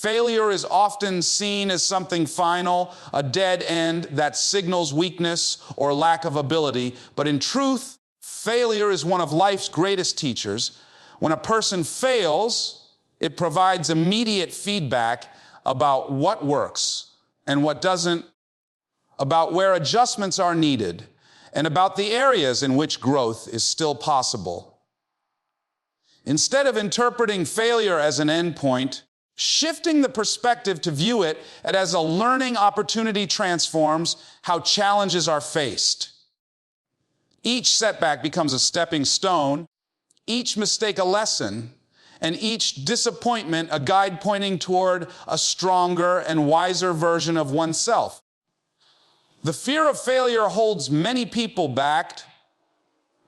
Failure is often seen as something final, a dead end that signals weakness or lack of ability. But in truth, failure is one of life's greatest teachers. When a person fails, it provides immediate feedback about what works and what doesn't, about where adjustments are needed, and about the areas in which growth is still possible. Instead of interpreting failure as an endpoint, shifting the perspective to view it as a learning opportunity transforms how challenges are faced. Each setback becomes a stepping stone, each mistake a lesson, and each disappointment a guide pointing toward a stronger and wiser version of oneself. The fear of failure holds many people back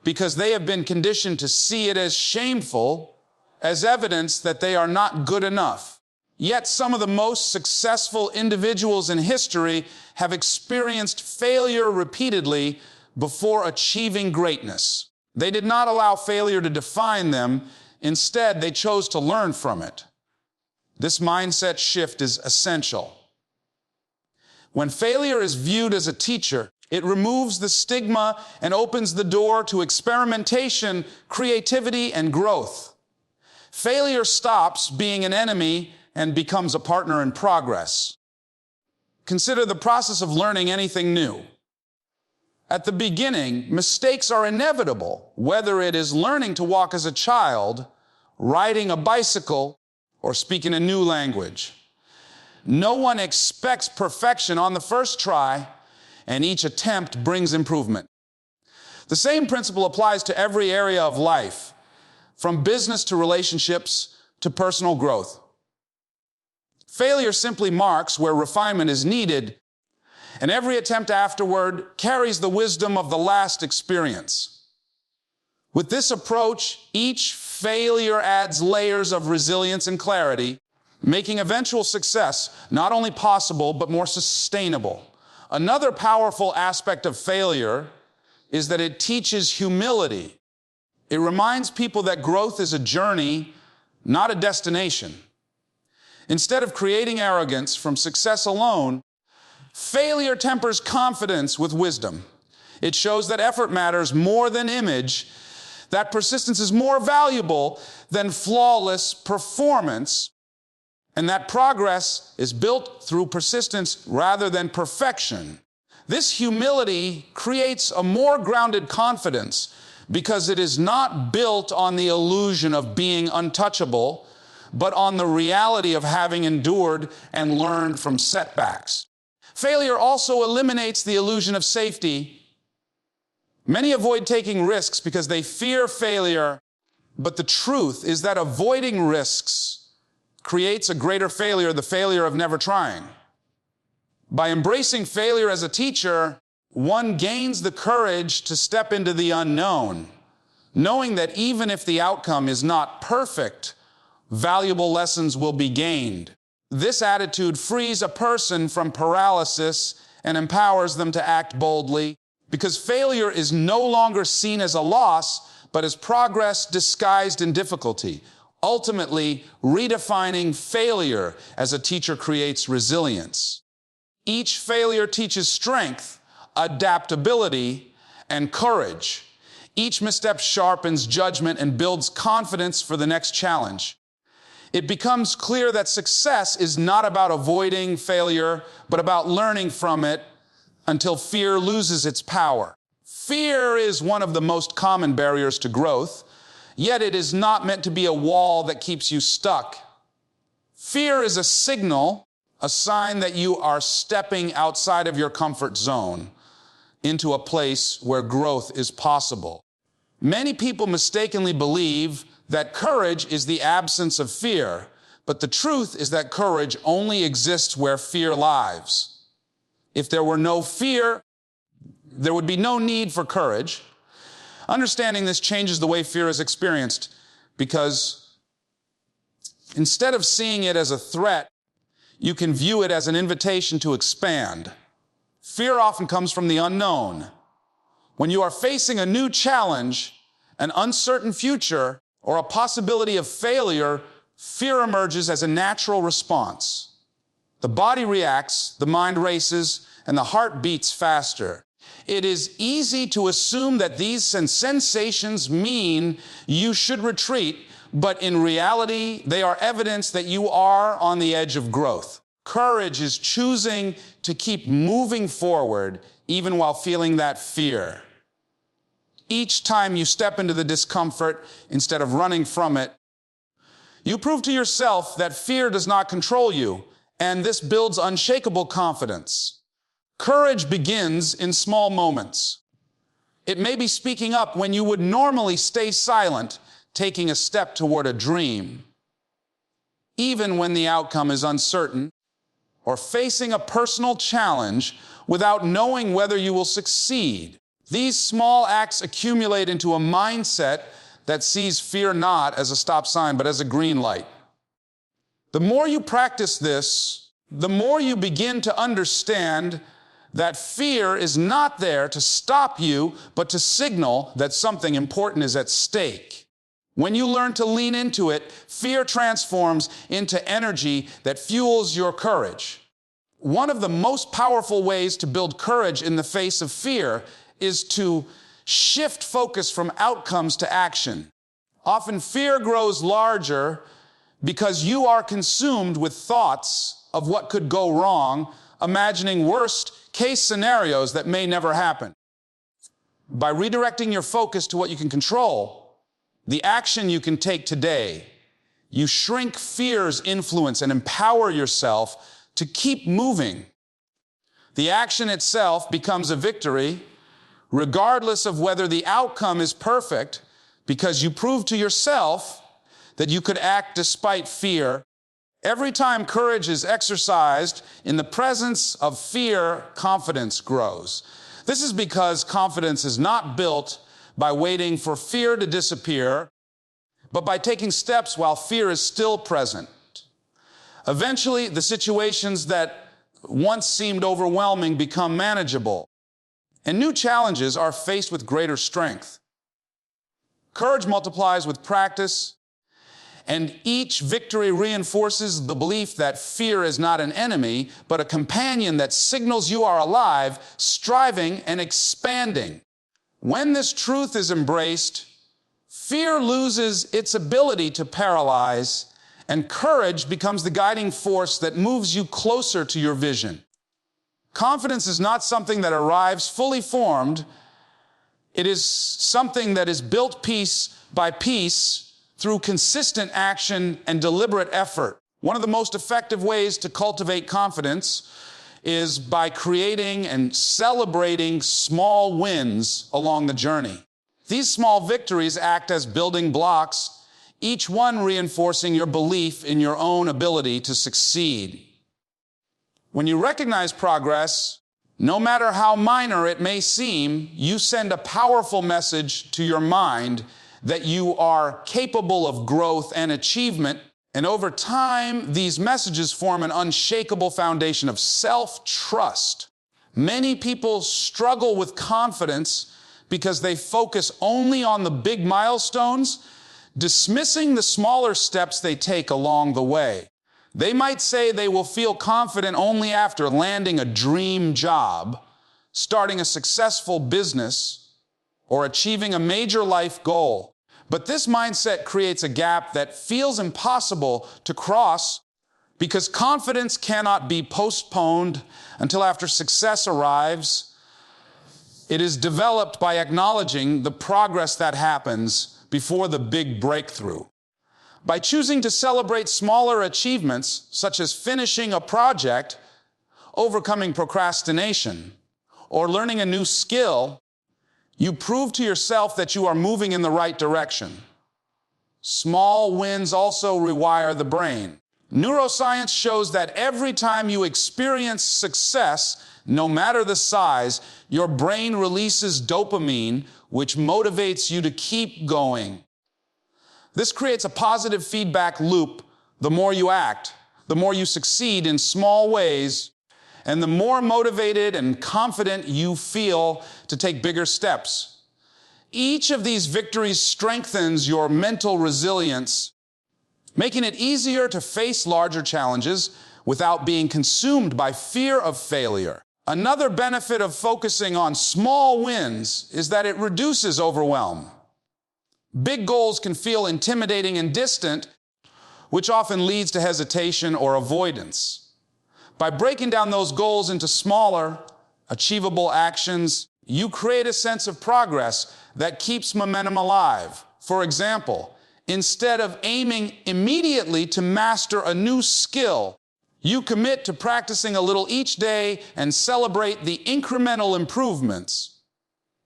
because they have been conditioned to see it as shameful, as evidence that they are not good enough. Yet some of the most successful individuals in history have experienced failure repeatedly before achieving greatness. They did not allow failure to define them. Instead, they chose to learn from it. This mindset shift is essential. When failure is viewed as a teacher, it removes the stigma and opens the door to experimentation, creativity, and growth. Failure stops being an enemy and becomes a partner in progress. Consider the process of learning anything new. At the beginning, mistakes are inevitable, whether it is learning to walk as a child, riding a bicycle, or speaking a new language. No one expects perfection on the first try, and each attempt brings improvement. The same principle applies to every area of life, from business to relationships to personal growth. Failure simply marks where refinement is needed, and every attempt afterward carries the wisdom of the last experience. With this approach, each failure adds layers of resilience and clarity, making eventual success not only possible, but more sustainable. Another powerful aspect of failure is that it teaches humility. It reminds people that growth is a journey, not a destination. Instead of creating arrogance from success alone, failure tempers confidence with wisdom. It shows that effort matters more than image, that persistence is more valuable than flawless performance, and that progress is built through persistence rather than perfection. This humility creates a more grounded confidence because it is not built on the illusion of being untouchable, but on the reality of having endured and learned from setbacks. Failure also eliminates the illusion of safety. Many avoid taking risks because they fear failure, but the truth is that avoiding risks creates a greater failure, the failure of never trying. By embracing failure as a teacher, one gains the courage to step into the unknown, knowing that even if the outcome is not perfect, valuable lessons will be gained. This attitude frees a person from paralysis and empowers them to act boldly, because failure is no longer seen as a loss, but as progress disguised in difficulty. Ultimately, redefining failure as a teacher creates resilience. Each failure teaches strength, adaptability, and courage. Each misstep sharpens judgment and builds confidence for the next challenge. It becomes clear that success is not about avoiding failure, but about learning from it until fear loses its power. Fear is one of the most common barriers to growth, yet it is not meant to be a wall that keeps you stuck. Fear is a signal, a sign that you are stepping outside of your comfort zone into a place where growth is possible. Many people mistakenly believe that courage is the absence of fear, but the truth is that courage only exists where fear lies. If there were no fear, there would be no need for courage. Understanding this changes the way fear is experienced, because instead of seeing it as a threat, you can view it as an invitation to expand. Fear often comes from the unknown. When you are facing a new challenge, an uncertain future, or a possibility of failure, Fear emerges as a natural response. The body reacts, the mind races, and the heart beats faster. It is easy to assume that these sensations mean you should retreat, but in reality, they are evidence that you are on the edge of growth. Courage is choosing to keep moving forward even while feeling that fear. Each time you step into the discomfort instead of running from it, you prove to yourself that fear does not control you, and this builds unshakable confidence. Courage begins in small moments. It may be speaking up when you would normally stay silent, taking a step toward a dream. Even when the outcome is uncertain, or facing a personal challenge without knowing whether you will succeed. These small acts accumulate into a mindset that sees fear not as a stop sign, but as a green light. The more you practice this, the more you begin to understand that fear is not there to stop you, but to signal that something important is at stake. When you learn to lean into it, fear transforms into energy that fuels your courage. One of the most powerful ways to build courage in the face of fear is to shift focus from outcomes to action. Often fear grows larger because you are consumed with thoughts of what could go wrong, imagining worst-case scenarios that may never happen. By redirecting your focus to what you can control, the action you can take today, you shrink fear's influence and empower yourself to keep moving. The action itself becomes a victory, regardless of whether the outcome is perfect, because you prove to yourself that you could act despite fear. Every time courage is exercised in the presence of fear, confidence grows. This is because confidence is not built by waiting for fear to disappear, but by taking steps while fear is still present. Eventually, the situations that once seemed overwhelming become manageable, and new challenges are faced with greater strength. Courage multiplies with practice, and each victory reinforces the belief that fear is not an enemy, but a companion that signals you are alive, striving, and expanding. When this truth is embraced, fear loses its ability to paralyze, and courage becomes the guiding force that moves you closer to your vision. Confidence is not something that arrives fully formed. It is something that is built piece by piece through consistent action and deliberate effort. One of the most effective ways to cultivate confidence is by creating and celebrating small wins along the journey. These small victories act as building blocks, each one reinforcing your belief in your own ability to succeed. When you recognize progress, no matter how minor it may seem, you send a powerful message to your mind that you are capable of growth and achievement. And over time, these messages form an unshakable foundation of self-trust. Many people struggle with confidence because they focus only on the big milestones, dismissing the smaller steps they take along the way. They might say they will feel confident only after landing a dream job, starting a successful business, or achieving a major life goal. But this mindset creates a gap that feels impossible to cross because confidence cannot be postponed until after success arrives. It is developed by acknowledging the progress that happens before the big breakthrough. By choosing to celebrate smaller achievements, such as finishing a project, overcoming procrastination, or learning a new skill, you prove to yourself that you are moving in the right direction. Small wins also rewire the brain. Neuroscience shows that every time you experience success, no matter the size, your brain releases dopamine, which motivates you to keep going. This creates a positive feedback loop. The more you act, the more you succeed in small ways, and the more motivated and confident you feel to take bigger steps. Each of these victories strengthens your mental resilience. making it easier to face larger challenges without being consumed by fear of failure. Another benefit of focusing on small wins is that it reduces overwhelm. Big goals can feel intimidating and distant, which often leads to hesitation or avoidance. By breaking down those goals into smaller, achievable actions, you create a sense of progress that keeps momentum alive. For example, instead of aiming immediately to master a new skill, you commit to practicing a little each day and celebrate the incremental improvements.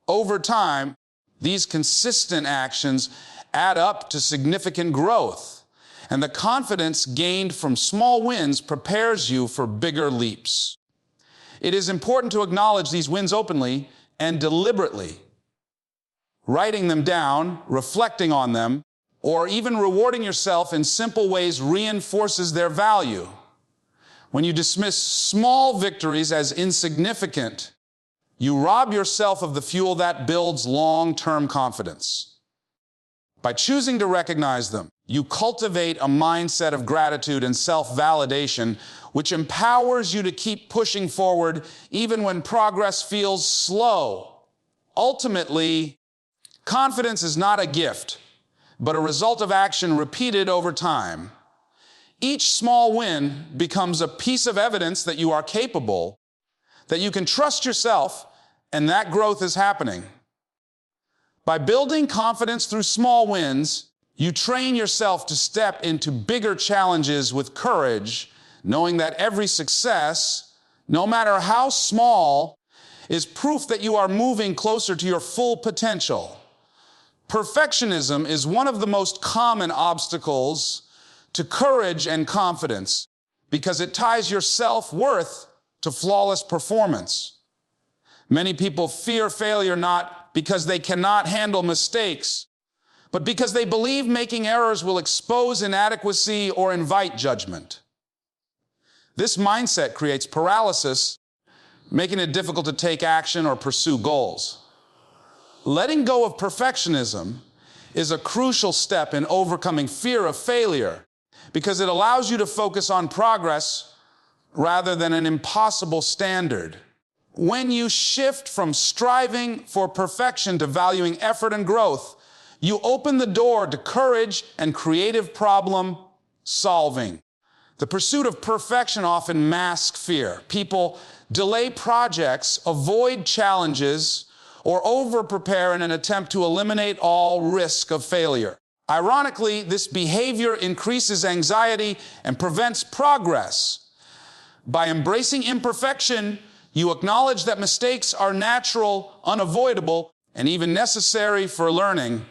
Over time, these consistent actions add up to significant growth, and the confidence gained from small wins prepares you for bigger leaps. It is important to acknowledge these wins openly and deliberately. Writing them down, reflecting on them, or even rewarding yourself in simple ways reinforces their value. When you dismiss small victories as insignificant, you rob yourself of the fuel that builds long-term confidence. By choosing to recognize them, you cultivate a mindset of gratitude and self-validation, which empowers you to keep pushing forward even when progress feels slow. Ultimately, confidence is not a gift, but a result of action repeated over time. Each small win becomes a piece of evidence that you are capable, that you can trust yourself, and that growth is happening. By building confidence through small wins, you train yourself to step into bigger challenges with courage, knowing that every success, no matter how small, is proof that you are moving closer to your full potential. Perfectionism is one of the most common obstacles to courage and confidence because it ties your self-worth to flawless performance. Many people fear failure not because they cannot handle mistakes, but because they believe making errors will expose inadequacy or invite judgment. This mindset creates paralysis, making it difficult to take action or pursue goals. Letting go of perfectionism is a crucial step in overcoming fear of failure because it allows you to focus on progress rather than an impossible standard. When you shift from striving for perfection to valuing effort and growth, you open the door to courage and creative problem solving. The pursuit of perfection often masks fear. People delay projects, avoid challenges, or over-prepare in an attempt to eliminate all risk of failure. Ironically, this behavior increases anxiety and prevents progress. By embracing imperfection, you acknowledge that mistakes are natural, unavoidable, and even necessary for learning.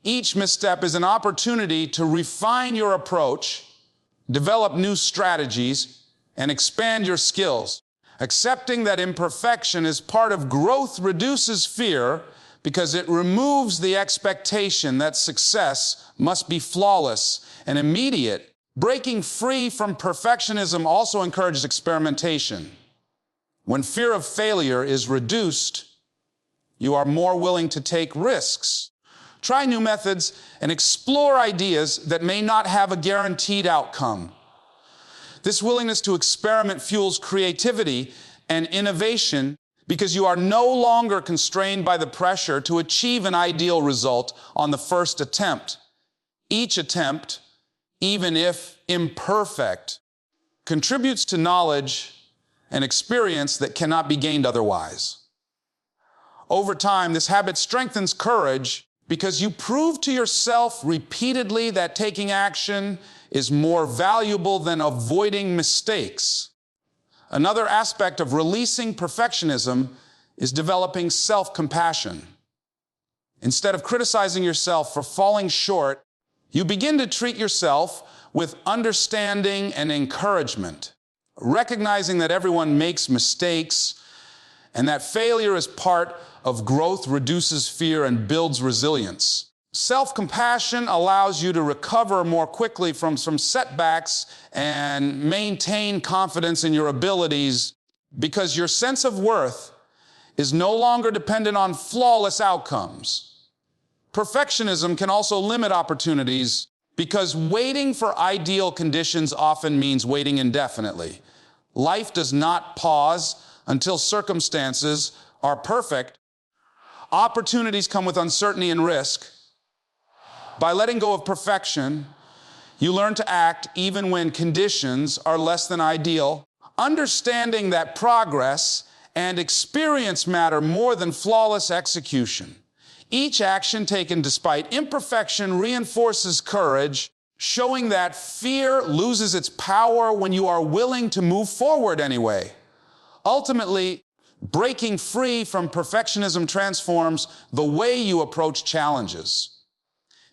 Each misstep is an opportunity to refine your approach, develop new strategies, and expand your skills. Accepting that imperfection is part of growth reduces fear because it removes the expectation that success must be flawless and immediate. Breaking free from perfectionism also encourages experimentation. When fear of failure is reduced, you are more willing to take risks. Try new methods and explore ideas that may not have a guaranteed outcome. This willingness to experiment fuels creativity and innovation because you are no longer constrained by the pressure to achieve an ideal result on the first attempt. Each attempt, even if imperfect, contributes to knowledge and experience that cannot be gained otherwise. Over time, this habit strengthens courage because you prove to yourself repeatedly that taking action is more valuable than avoiding mistakes. Another aspect of releasing perfectionism is developing self-compassion. Instead of criticizing yourself for falling short, you begin to treat yourself with understanding and encouragement, recognizing that everyone makes mistakes and that failure is part of growth reduces fear and builds resilience. Self-compassion allows you to recover more quickly from some setbacks and maintain confidence in your abilities because your sense of worth is no longer dependent on flawless outcomes. Perfectionism can also limit opportunities Because waiting for ideal conditions often means waiting indefinitely. Life does not pause until circumstances are perfect. Opportunities come with uncertainty and risk. By letting go of perfection, you learn to act even when conditions are less than ideal, understanding that progress and experience matter more than flawless execution. Each action taken despite imperfection reinforces courage, showing that fear loses its power when you are willing to move forward anyway. Ultimately, breaking free from perfectionism transforms the way you approach challenges.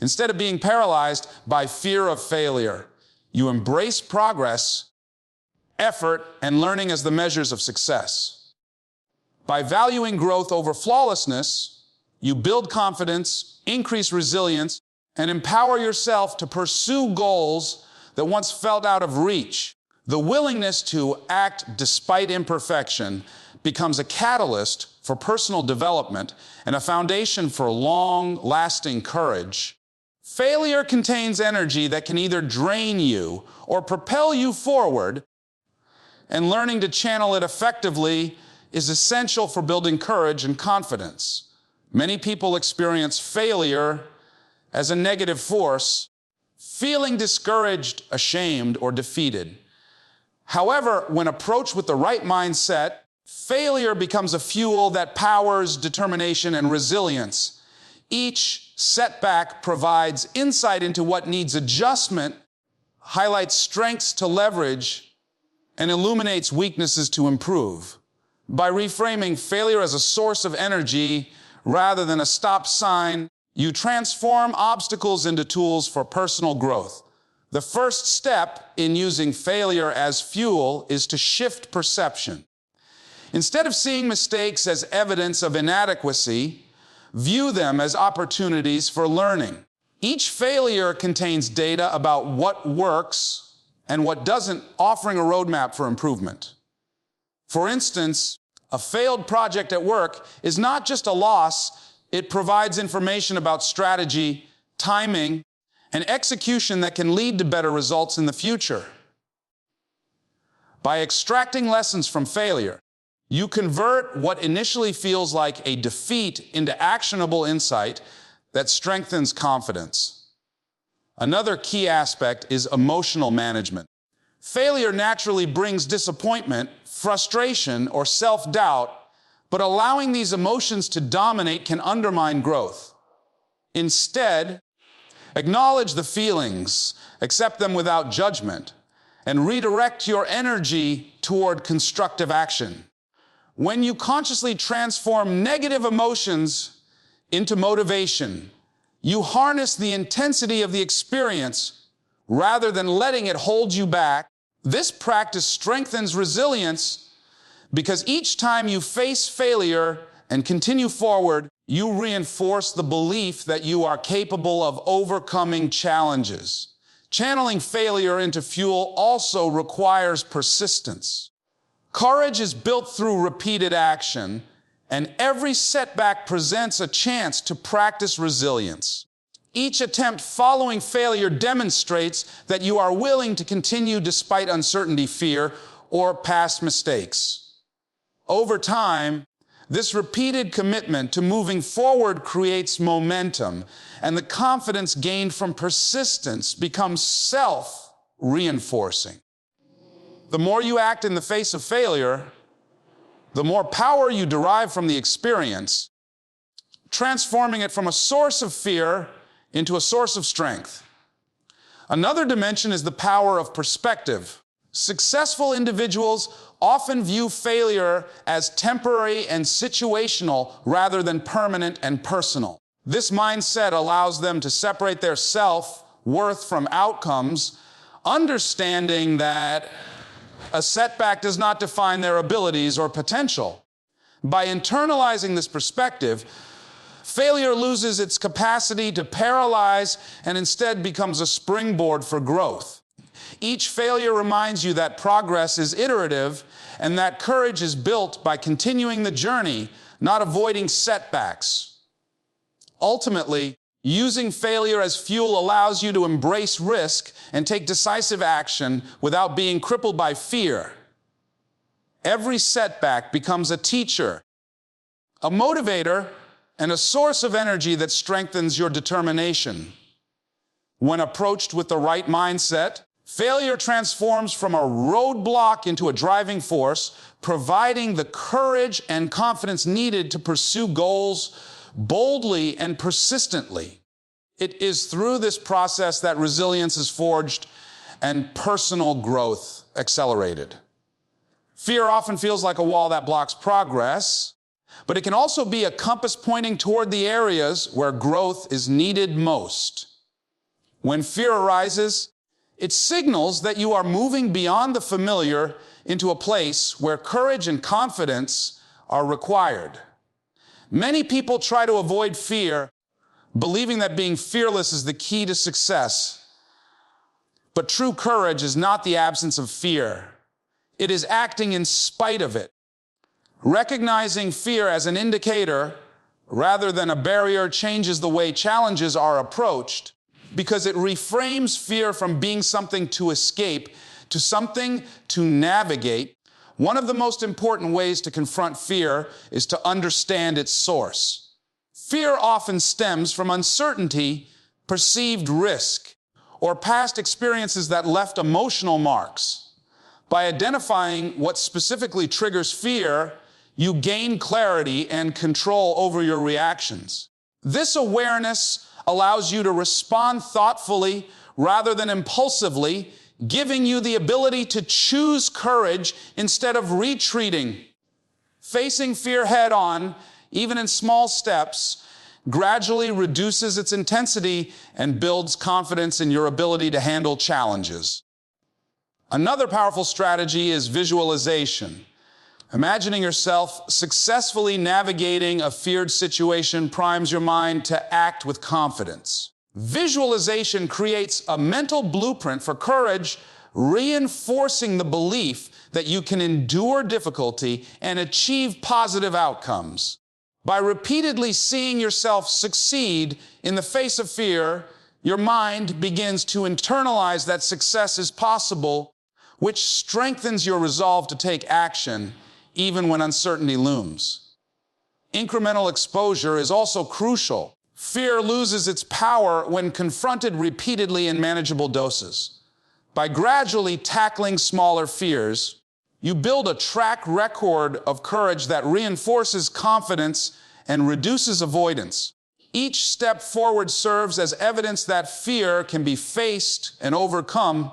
Instead of being paralyzed by fear of failure, you embrace progress, effort, and learning as the measures of success. By valuing growth over flawlessness, you build confidence, increase resilience, and empower yourself to pursue goals that once felt out of reach. The willingness to act despite imperfection becomes a catalyst for personal development and a foundation for long-lasting courage. Failure contains energy that can either drain you or propel you forward, and learning to channel it effectively is essential for building courage and confidence. Many people experience failure as a negative force, feeling discouraged, ashamed, or defeated. However, when approached with the right mindset, failure becomes a fuel that powers determination and resilience. Each setback provides insight into what needs adjustment, highlights strengths to leverage, and illuminates weaknesses to improve. By reframing failure as a source of energy rather than a stop sign, you transform obstacles into tools for personal growth. The first step in using failure as fuel is to shift perception. Instead of seeing mistakes as evidence of inadequacy, view them as opportunities for learning. Each failure contains data about what works and what doesn't, offering a roadmap for improvement. For instance, a failed project at work is not just a loss, it provides information about strategy, timing, and execution that can lead to better results in the future. By extracting lessons from failure, you convert what initially feels like a defeat into actionable insight that strengthens confidence. Another key aspect is emotional management. Failure naturally brings disappointment, frustration, or self-doubt, but allowing these emotions to dominate can undermine growth. Instead, acknowledge the feelings, accept them without judgment, and redirect your energy toward constructive action. When you consciously transform negative emotions into motivation, you harness the intensity of the experience rather than letting it hold you back. This practice strengthens resilience because each time you face failure and continue forward, you reinforce the belief that you are capable of overcoming challenges. Channeling failure into fuel also requires persistence. Courage is built through repeated action, and every setback presents a chance to practice resilience. Each attempt following failure demonstrates that you are willing to continue despite uncertainty, fear, or past mistakes. Over time, this repeated commitment to moving forward creates momentum, and the confidence gained from persistence becomes self-reinforcing. The more you act in the face of failure, the more power you derive from the experience, transforming it from a source of fear into a source of strength. Another dimension is the power of perspective. Successful individuals often view failure as temporary and situational rather than permanent and personal. This mindset allows them to separate their self-worth from outcomes, understanding that a setback does not define their abilities or potential. By internalizing this perspective, failure loses its capacity to paralyze and instead becomes a springboard for growth. Each failure reminds you that progress is iterative and that courage is built by continuing the journey, not avoiding setbacks. Ultimately, Using failure as fuel allows you to embrace risk and take decisive action without being crippled by fear. Every setback becomes a teacher, a motivator, and a source of energy that strengthens your determination. When approached with the right mindset, failure transforms from a roadblock into a driving force, providing the courage and confidence needed to pursue goals boldly and persistently. It is through this process that resilience is forged and personal growth accelerated. Fear often feels like a wall that blocks progress, but it can also be a compass pointing toward the areas where growth is needed most. When fear arises, it signals that you are moving beyond the familiar into a place where courage and confidence are required. Many people try to avoid fear, believing that being fearless is the key to success. But true courage is not the absence of fear. It is acting in spite of it. Recognizing fear as an indicator rather than a barrier changes the way challenges are approached, because it reframes fear from being something to escape to something to navigate. One of the most important ways to confront fear is to understand its source. Fear often stems from uncertainty, perceived risk, or past experiences that left emotional marks. By identifying what specifically triggers fear, you gain clarity and control over your reactions. This awareness allows you to respond thoughtfully rather than impulsively, giving you the ability to choose courage instead of retreating. Facing fear head-on, even in small steps, gradually reduces its intensity and builds confidence in your ability to handle challenges. Another powerful strategy is visualization. Imagining yourself successfully navigating a feared situation primes your mind to act with confidence. Visualization creates a mental blueprint for courage, reinforcing the belief that you can endure difficulty and achieve positive outcomes. By repeatedly seeing yourself succeed in the face of fear, your mind begins to internalize that success is possible, which strengthens your resolve to take action even when uncertainty looms. Incremental exposure is also crucial. Fear loses its power when confronted repeatedly in manageable doses. By gradually tackling smaller fears, you build a track record of courage that reinforces confidence and reduces avoidance. Each step forward serves as evidence that fear can be faced and overcome,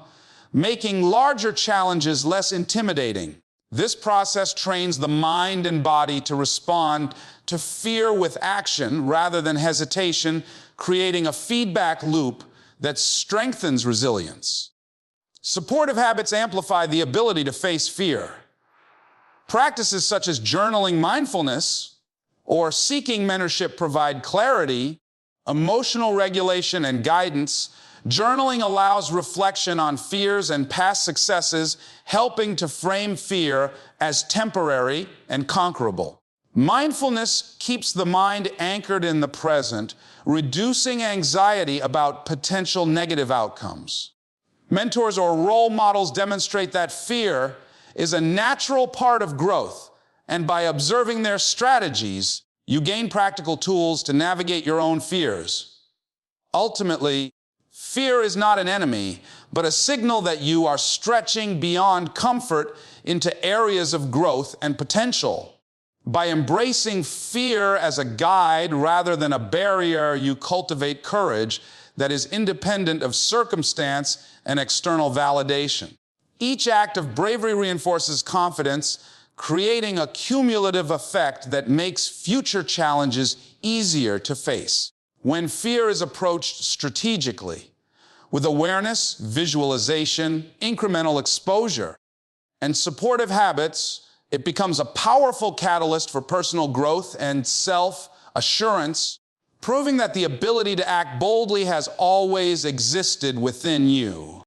making larger challenges less intimidating. This process trains the mind and body to respond to fear with action rather than hesitation, creating a feedback loop that strengthens resilience. Supportive habits amplify the ability to face fear. Practices such as journaling mindfulness or seeking mentorship provide clarity, emotional regulation, and guidance. Journaling allows reflection on fears and past successes, helping to frame fear as temporary and conquerable. Mindfulness keeps the mind anchored in the present, reducing anxiety about potential negative outcomes. Mentors or role models demonstrate that fear is a natural part of growth, and by observing their strategies, you gain practical tools to navigate your own fears. Ultimately, fear is not an enemy, but a signal that you are stretching beyond comfort into areas of growth and potential. By embracing fear as a guide rather than a barrier, you cultivate courage that is independent of circumstance and external validation. Each act of bravery reinforces confidence, creating a cumulative effect that makes future challenges easier to face. When fear is approached strategically, with awareness, visualization, incremental exposure, and supportive habits, it becomes a powerful catalyst for personal growth and self-assurance, proving that the ability to act boldly has always existed within you.